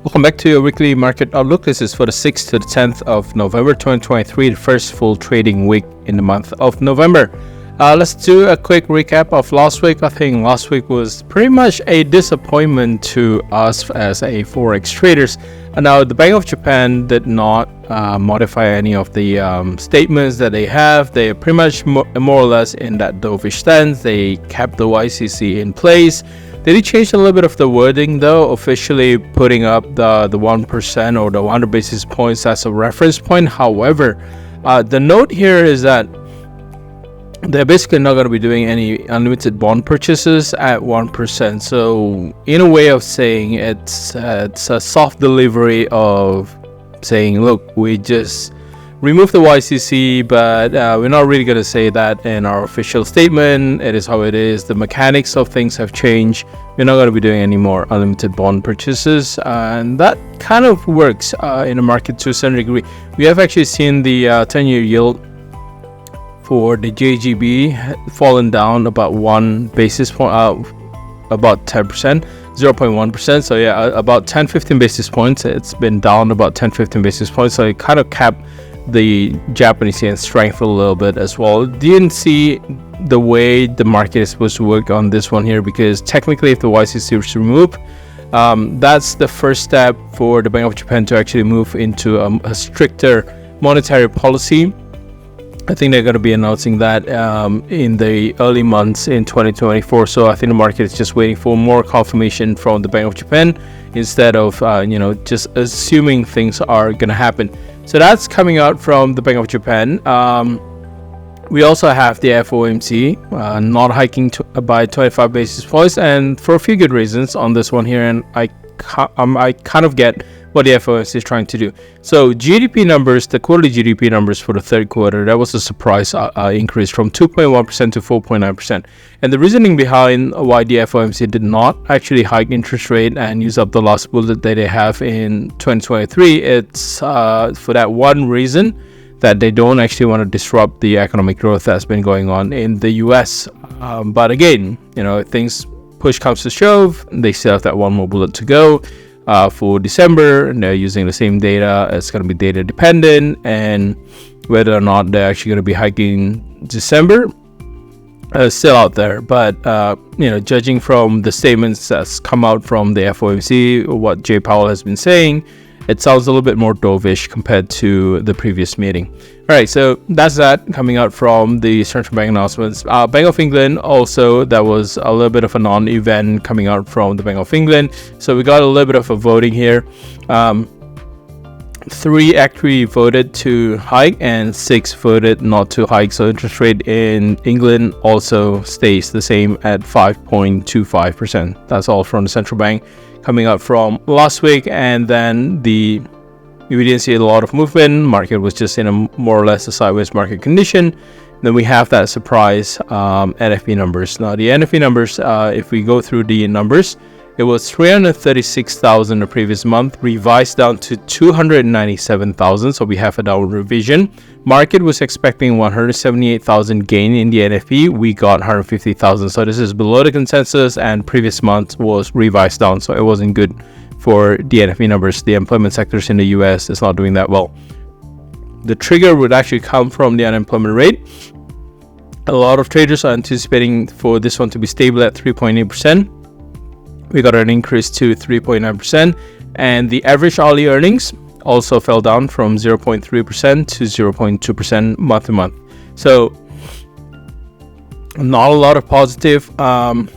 Welcome back to your weekly market outlook. This is for the 6th to the 10th of November 2023, the first full trading week in the month of November. Let's do a quick recap of last week. I think last week was pretty much a disappointment to us as a forex traders. And now the Bank of Japan did not modify any of the statements that they have. They are pretty much more or less in that dovish stance. They kept the YCC in place. They did change a little bit of the wording though, officially putting up the 1% or the 100 basis points as a reference point. However, the note here is that they're basically not going to be doing any unlimited bond purchases at 1%. So in a way of saying it's a soft delivery of saying, look, we just remove the YCC, but we're not really going to say that in our official statement. It is how it is. The mechanics of things have changed. We're not going to be doing any more unlimited bond purchases, and that kind of works in the market to a certain degree. We have actually seen the 10-year yield for the JGB fallen down about 1 basis point, about 10%, 0.1%. So yeah, about 10-15 basis points. It's been down about 10-15 basis points. So it kind of capped the Japanese yen strength a little bit as well. Didn't see the way the market is supposed to work on this one here, because technically if the YCC is removed, that's the first step for the Bank of Japan to actually move into a stricter monetary policy. I think they're going to be announcing that in the early months in 2024. So I think the market is just waiting for more confirmation from the Bank of Japan instead of just assuming things are going to happen. So that's coming out from the Bank of Japan. We also have the FOMC not hiking by 25 basis points, and for a few good reasons on this one here, and I kind of get what the FOMC is trying to do. So GDP numbers, the quarterly GDP numbers for the third quarter, that was a surprise increase from 2.1% to 4.9%. And the reasoning behind why the FOMC did not actually hike interest rate and use up the last bullet that they have in 2023, it's for that one reason, that they don't actually want to disrupt the economic growth that's been going on in the US. But again, things push comes to shove, they still have that one more bullet to go. For December, and they're using the same data. It's going to be data dependent, and whether or not they're actually going to be hiking December is still out there. But judging from the statements that's come out from the FOMC, what Jay Powell has been saying, it sounds a little bit more dovish compared to the previous meeting. All right, so that's that coming out from the central bank announcements. Bank of England also, that was a little bit of a non-event coming out from the Bank of England. So we got a little bit of a voting here. 3 actually voted to hike and 6 voted not to hike. So interest rate in England also stays the same at 5.25%. That's all from the central bank coming out from last week. And then we didn't see a lot of movement. Market was just in a more or less a sideways market condition. Then we have that surprise NFP numbers. Now the NFP numbers, if we go through the numbers, it was 336,000 the previous month, revised down to 297,000. So we have a downward revision. Market was expecting 178,000 gain in the NFP. We got 150,000. So this is below the consensus, and previous month was revised down. So it wasn't good for the NFP numbers. The employment sectors in the US is not doing that well. The trigger would actually come from the unemployment rate. A lot of traders are anticipating for this one to be stable at 3.8%. We got an increase to 3.9%, and the average hourly earnings also fell down from 0.3% to 0.2% month to month. So not a lot of positive on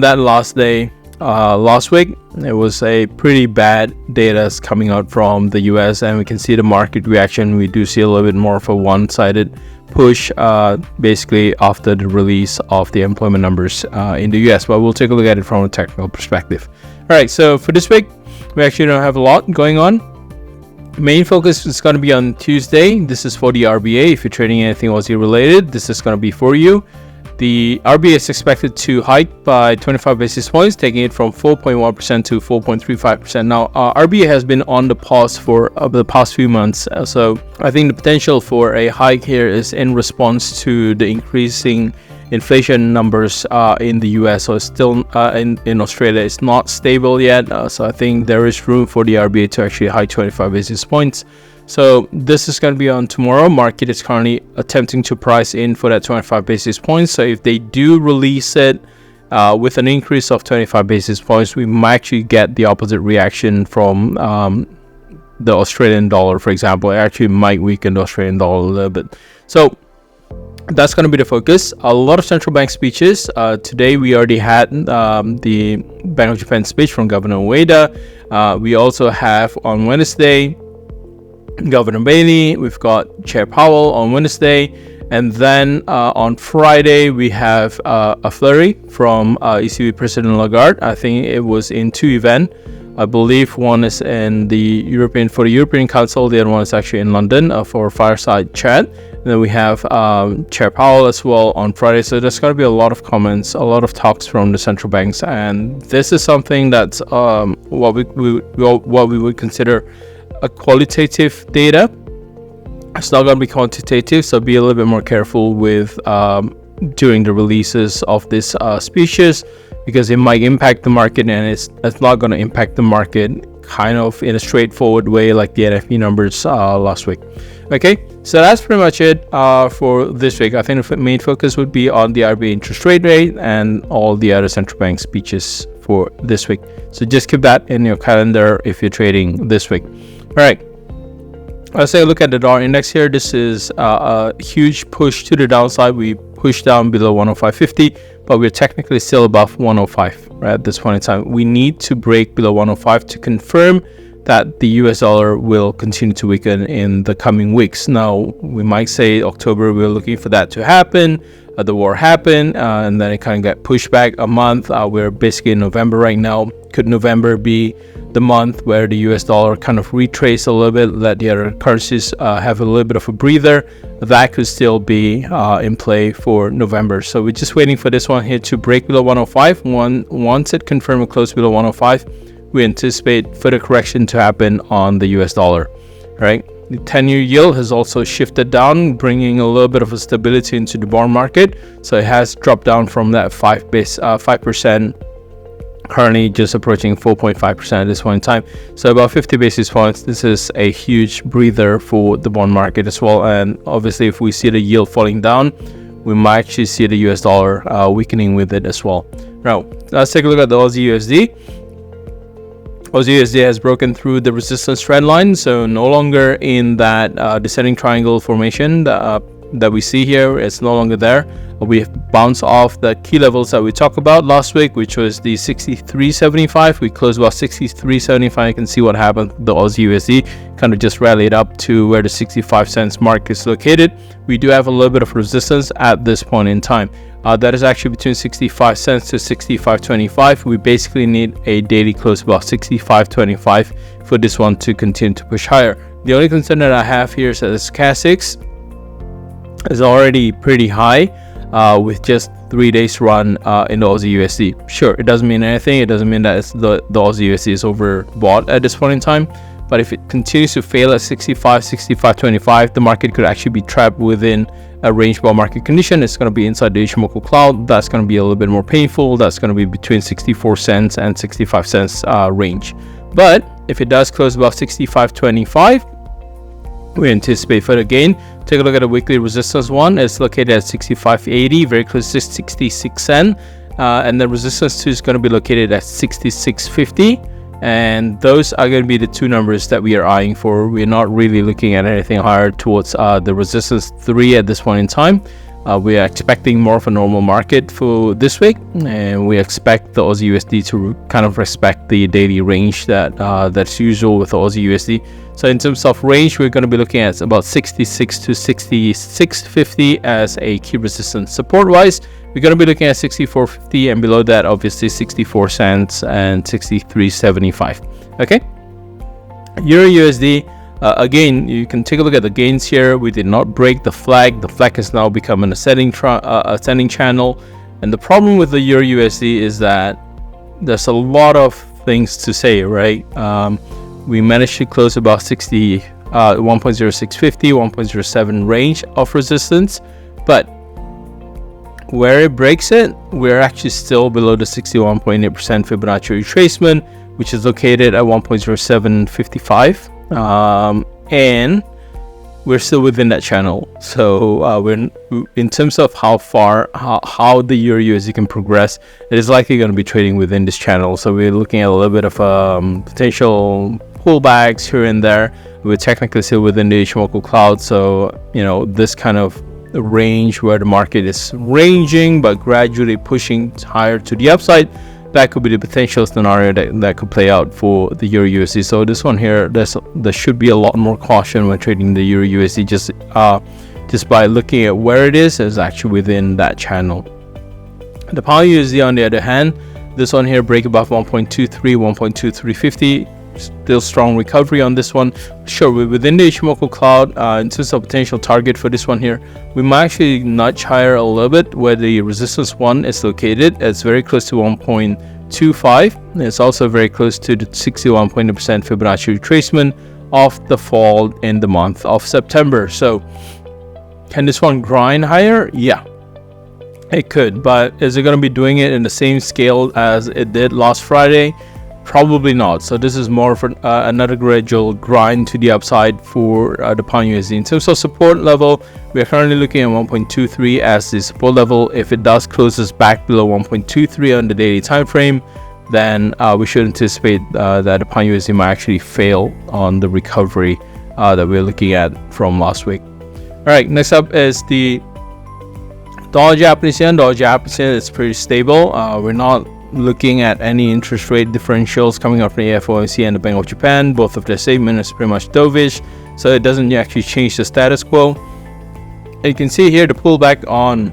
that last day. Last week, it was a pretty bad data coming out from the US, and we can see the market reaction. We do see a little bit more of a one-sided push basically after the release of the employment numbers in the US, but we'll take a look at it from a technical perspective. All right, so for this week, we actually don't have a lot going on. Main focus is going to be on Tuesday. This is for the RBA. If you're trading anything Aussie related, this is going to be for you. The RBA is expected to hike by 25 basis points, taking it from 4.1% to 4.35%. Now, RBA has been on the pause for the past few months. So I think the potential for a hike here is in response to the increasing inflation numbers in the US. So it's still in Australia, it's not stable yet. So I think there is room for the RBA to actually hike 25 basis points. So this is going to be on tomorrow. Market is currently attempting to price in for that 25 basis points. So if they do release it with an increase of 25 basis points, we might actually get the opposite reaction from the Australian dollar, for example. It actually might weaken the Australian dollar a little bit. So that's going to be the focus. A lot of central bank speeches. Today we already had the Bank of Japan speech from Governor Ueda. We also have on Wednesday Governor Bailey. We've got Chair Powell on Wednesday, and then on Friday we have a flurry from ECB President Lagarde. I think it was in two events. I believe one is in the European Council, the other one is actually in London for a fireside chat. And then we have Chair Powell as well on Friday. So there's going to be a lot of comments, a lot of talks from the central banks, and this is something that's what we would consider a qualitative data. It's not going to be quantitative, so be a little bit more careful with during the releases of these speeches, because it might impact the market, and it's not going to impact the market kind of in a straightforward way like the NFP numbers last week. Okay, so that's pretty much it for this week. I think the main focus would be on the RBA interest rate and all the other central bank speeches for this week. So just keep that in your calendar if you're trading this week. All right, let's take a look at the dollar index here. This is a huge push to the downside. We pushed down below 105.50, but we're technically still above 105 right at this point in time. We need to break below 105 to confirm that the US dollar will continue to weaken in the coming weeks. Now, we might say October, we're looking for that to happen. The war happened, and then it kind of got pushed back a month. We're basically in November right now. Could November be the month where the US dollar kind of retrace a little bit, let the other currencies have a little bit of a breather? That could still be in play for November. So we're just waiting for this one here to break below 105. Once it confirms a close below 105, we anticipate further correction to happen on the US dollar. Right? The 10-year yield has also shifted down, bringing a little bit of a stability into the bond market. So it has dropped down from that 5%, currently just approaching 4.5% at this point in time. So about 50 basis points. This is a huge breather for the bond market as well. And obviously, if we see the yield falling down, we might actually see the US dollar weakening with it as well. Now, let's take a look at the Aussie USD. Aussie USD has broken through the resistance trend line, so no longer in that descending triangle formation that we see here. It's no longer there. We have bounced off the key levels that we talked about last week, which was the 63.75. We closed about 63.75. You can see what happened. The Aussie USD kind of just rallied up to where the 65 cents mark is located. We do have a little bit of resistance at this point in time. That is actually between 65 cents to 65.25. We basically need a daily close about 65.25 for this one to continue to push higher. The only concern that I have here is that the stochastics is already pretty high with just 3 days run in the Aussie USD. Sure, it doesn't mean anything. It doesn't mean that the Aussie USD is overbought at this point in time. But if it continues to fail at 65.25, the market could actually be trapped within a range bound market condition. It's going to be inside the Ichimoku cloud. That's going to be a little bit more painful. That's going to be between 64 cents and 65 cents range. But if it does close above 65.25, we anticipate further gain. Take a look at the weekly resistance one. It's located at 65.80, very close to 66 cents. And the resistance 2 is going to be located at 66.50. And those are going to be the two numbers that we are eyeing for. We're not really looking at anything higher towards the resistance 3 at this point in time. We are expecting more of a normal market for this week, and we expect the Aussie USD to kind of respect the daily range that's usual with the Aussie USD. So in terms of range, we're going to be looking at about 66 to 66.50 as a key resistance. Support wise, we're going to be looking at 64.50, and below that obviously 64 cents and 63.75. Okay, Euro USD, Again, you can take a look at the gains here. We did not break the flag. The flag has now become an ascending channel. And the problem with the EURUSD is that there's a lot of things to say, right? We managed to close about 1.0650, 1.07 range of resistance, but where it breaks it, we're actually still below the 61.8% Fibonacci retracement, which is located at 1.0755, and we're still within that channel. So we're in terms of how the EURUSD can progress, it is likely going to be trading within this channel. So we're looking at a little bit of potential pullbacks here and there. We're technically still within the Ichimoku cloud, so this kind of range where the market is ranging but gradually pushing higher to the upside, that could be the potential scenario that could play out for the EURUSD. So this one here, there should be a lot more caution when trading the EURUSD, just by looking at where it is actually within that channel. The pound USD, on the other hand, this one here break above 1.23, 1.2350. Still strong recovery on this one. Sure, we're within the Ichimoku cloud. In terms of potential target for this one here, we might actually nudge higher a little bit where the resistance 1 is located. It's very close to 1.25. It's also very close to the 61.8% Fibonacci retracement of the fall in the month of September. So can this one grind higher? Yeah, it could, but is it going to be doing it in the same scale as it did last Friday? Probably not. So this is more for another gradual grind to the upside for the pound USD. In terms of support level, we are currently looking at 1.23 as the support level. If it does closes back below 1.23 on the daily time frame, then we should anticipate that the pound USD might actually fail on the recovery that we're looking at from last week. All right, next up is the dollar Japanese yen. Dollar Japanese yen is pretty stable. We're not looking at any interest rate differentials coming out from the FOMC and the Bank of Japan. Both of their statement is pretty much dovish, so it doesn't actually change the status quo. And you can see here the pullback on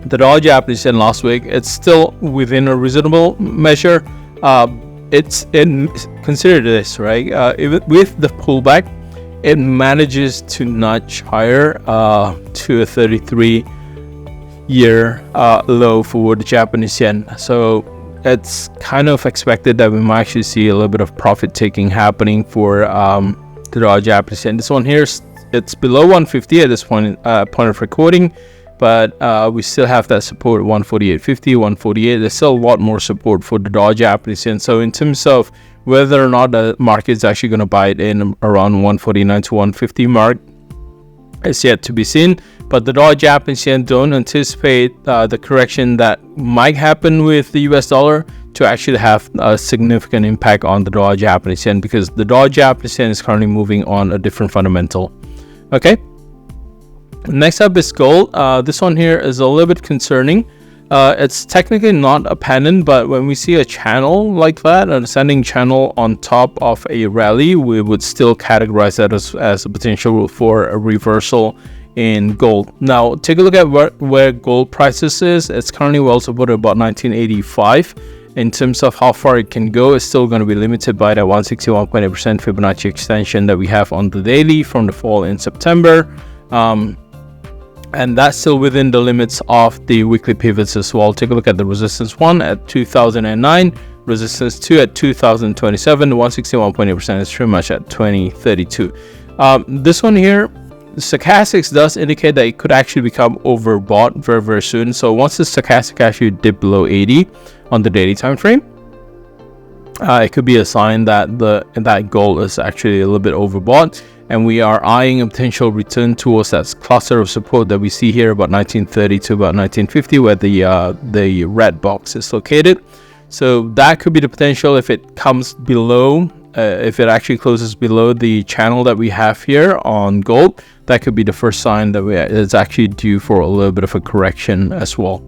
the dollar Japanese yen last week. It's still within a reasonable measure. Consider this, right? Even with the pullback, it manages to nudge higher to a 33-year low for the Japanese yen. So it's kind of expected that we might actually see a little bit of profit taking happening for the dollar Japanese yen. This one here, it's below 150 at this point of recording, but we still have that support 148.50, 148. There's still a lot more support for the dollar Japanese yen. So in terms of whether or not the market is actually going to buy it in around 149 to 150 mark, it's yet to be seen. But the dollar Japanese yen, don't anticipate the correction that might happen with the US dollar to actually have a significant impact on the dollar Japanese yen, because the dollar Japanese yen is currently moving on a different fundamental. Okay, next up is gold. This one here is a little bit concerning. It's technically not a pennant, but when we see a channel like that, an ascending channel on top of a rally, we would still categorize that as a potential for a reversal in gold. Now take a look at where gold prices is. It's currently well supported about 1985. In terms of how far it can go, it's still going to be limited by that 161.8% Fibonacci extension that we have on the daily from the fall in September. And that's still within the limits of the weekly pivots as well. Take a look at the resistance 1 at 2009, resistance 2 at 2027, 161.8% is pretty much at 2032. This one here, stochastics does indicate that it could actually become overbought very, very soon. So once the stochastic actually dip below 80 on the daily time frame, it could be a sign that that gold is actually a little bit overbought, and we are eyeing a potential return towards that cluster of support that we see here about 1930 to about 1950, where the red box is located. So that could be the potential if it comes below, if it actually closes below the channel that we have here on gold. That could be the first sign that it's actually due for a little bit of a correction as well.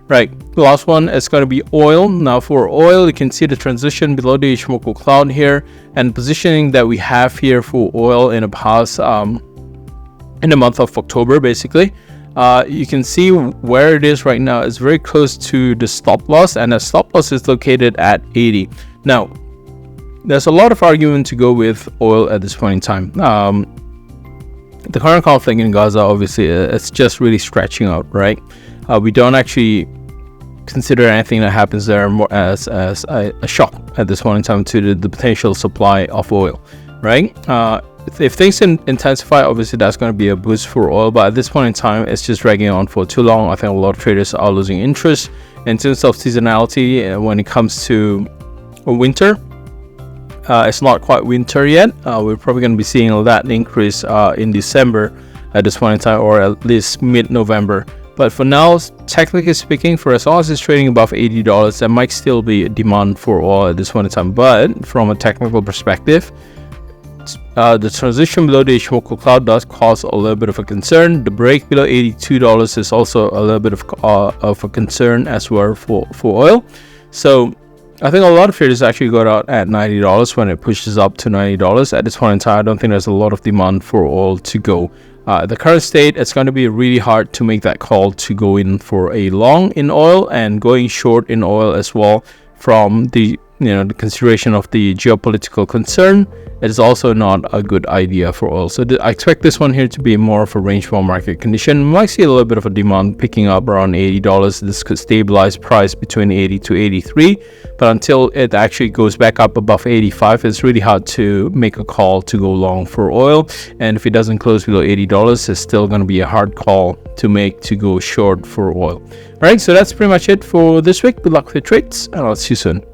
Right, the last one is going to be oil. Now for oil, you can see the transition below the Ichimoku cloud here, and positioning that we have here for oil in the past in the month of October. Basically, you can see where it is right now. It's very close to the stop loss, and the stop loss is located at 80. Now there's a lot of argument to go with oil at this point in time. The current conflict in Gaza, obviously, it's just really stretching out, right? We don't actually consider anything that happens there more as a shock at this point in time to the potential supply of oil, right? If things intensify, obviously that's going to be a boost for oil, but at this point in time, it's just dragging on for too long. I think a lot of traders are losing interest in terms of seasonality when it comes to winter. It's not quite winter yet. We're probably going to be seeing that increase in December at this point in time, or at least mid-November. But for now, technically speaking, for as long as it's trading above $80, there might still be a demand for oil at this point in time. But from a technical perspective, the transition below the Ichimoku cloud does cause a little bit of a concern. The break below $82 is also a little bit of a concern as well for oil. So I think a lot of traders actually got out at $90 when it pushes up to $90. At this point in time, I don't think there's a lot of demand for oil to go. The current state, it's going to be really hard to make that call to go in for a long in oil and going short in oil as well, from the the consideration of the geopolitical concern. It is also not a good idea for oil. So I expect this one here to be more of a range bound market condition. We might see a little bit of a demand picking up around $80. This could stabilize price between 80 to 83, but until it actually goes back up above 85, it's really hard to make a call to go long for oil. And if it doesn't close below $80, it's still going to be a hard call to make to go short for oil. All right, so that's pretty much it for this week. Good luck with your trades, and I'll see you soon.